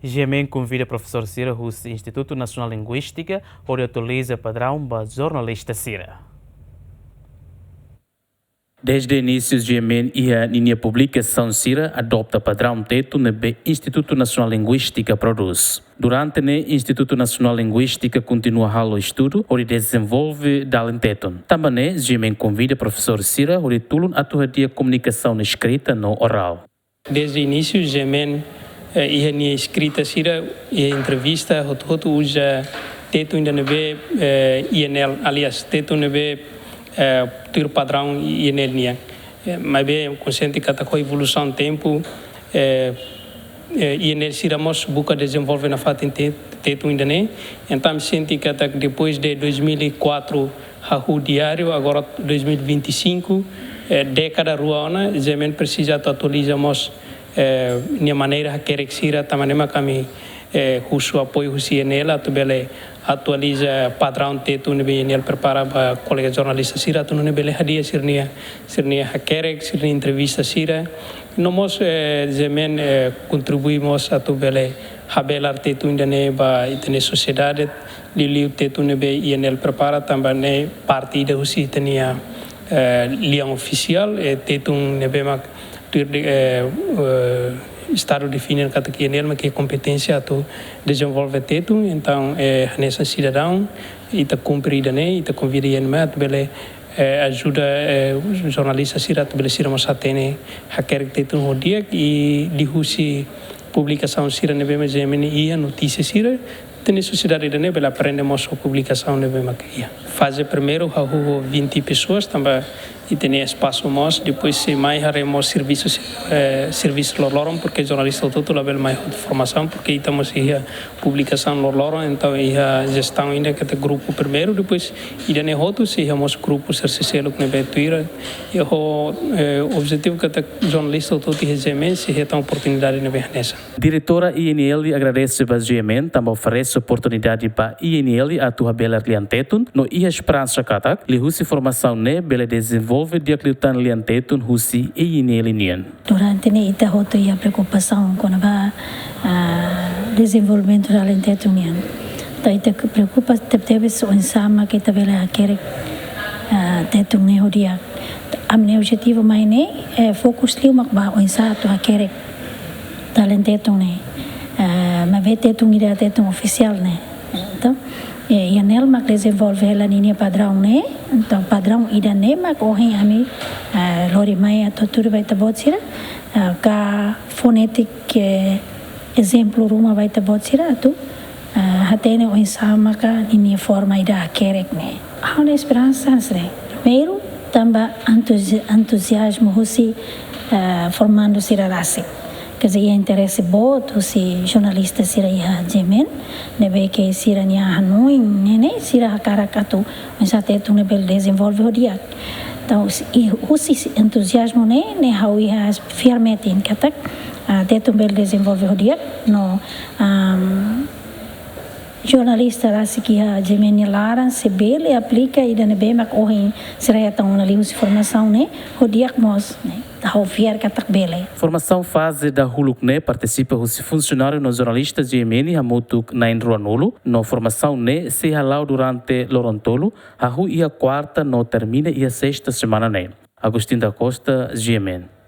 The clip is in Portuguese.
Gemen convida professor Cira do Instituto Nacional de Linguística, onde atualiza padrão para jornalista Cira. Desde o início, Gemen e a linha publicação Cira adopta padrão teto no Instituto Nacional de Linguística produz. Durante o Instituto Nacional de Linguística continua o estudo, onde desenvolve teto. Também, Gemen convida professor Cira, onde tulun atuadia comunicação escrita no oral. Desde o início, Gemen e a escrita Cira e a entrevista, o usa teto ainda não vê INL, aliás, teto não vê ter padrão INL nia. Mas bem, consciente que a evolução do tempo, INL Cira mos busca desenvolver na fata teto ainda nem. Então, me senti que depois de 2004 o diário, agora 2025, década ruana, Gemen precisa atualizarmos minha maneira de querer que Cira também kami o apoio do CNL atualiza padrão teto no BNL prepara para colega jornalista Cira tu no bele hadia sirnia hakerek sirnia entrevista Cira nós Gemen contribuímos a tu bele habelar teto ainda ne ba itene sociedade lili teto no BNL prepara também partida o si tenia liang oficial teto nebema Estado define que é competência a desenvolver teto, então nessa cidadão e está cumprida né, e está convida a ajuda os jornalistas a estabelecer uma satene a querer teto no dia e de publicação Cira nebe mas e a notícia Cira tem sociedade né, bela aprendemos a publicação nebe maquia. Fase primeiro há 20 pessoas também e tem espaço mais depois se mais haremos serviço lolorum porque jornalista todo lá mais formação porque estamos aí a publicação lolorum então aí a gestão ainda que tem grupo primeiro depois ainda nem outro se temos grupo CCC que nem Twitter e o objetivo que tem jornalista todo e Gemen se tem oportunidade na nessa. Diretora INL agradece para Gemen também oferece oportunidade para INL a tua bela clientetun no ia esperança katak li husi formação ne bela desenvolve dia clientan liantetun husi INL nian. Durante ne ita hoto ia preocupação com a desenvolvimento da liantetun nian. Então ita preocupa teve o ensama que ita bela quer tetun ne hodia. Amne objetivo mai ne fokus liu makba o ensato a quer talentetun ne. Mas vê tetun ida tetun oficial ne. Então e anel mak desenvolve ela linha padrão né então padrão ida ne mak ohen ami lori mai a tudo vai tabotira ka fonetic exemplo ruma vai tabotira tu hatene o insama ka linha forma ida kerek ne há uma esperança né primeiro também entusiasmo husi formando sirarase quer dizer, interesse boto se jornalista Cira ia Gemen, nebe que Cira nia hanui, né, Cira hakarakato, mas até tu nebe desenvolve o dia. Então, e o entusiasmo né how ia firmamente em katak, até tu nebe desenvolve o dia, no jornalista lá se que a Gemen lara se bele aplica e nebe mak ohin Cira ia tão ali us formação né, o dia mos, né. Formação fase da Hulukne participa os funcionários nos jornalistas de Yemeni Hamutuk na Ruanolo. Na formação ne se halau durante Lorontolo, a quarta no termina e a sexta semana ne. Agostinho da Costa, Yemen.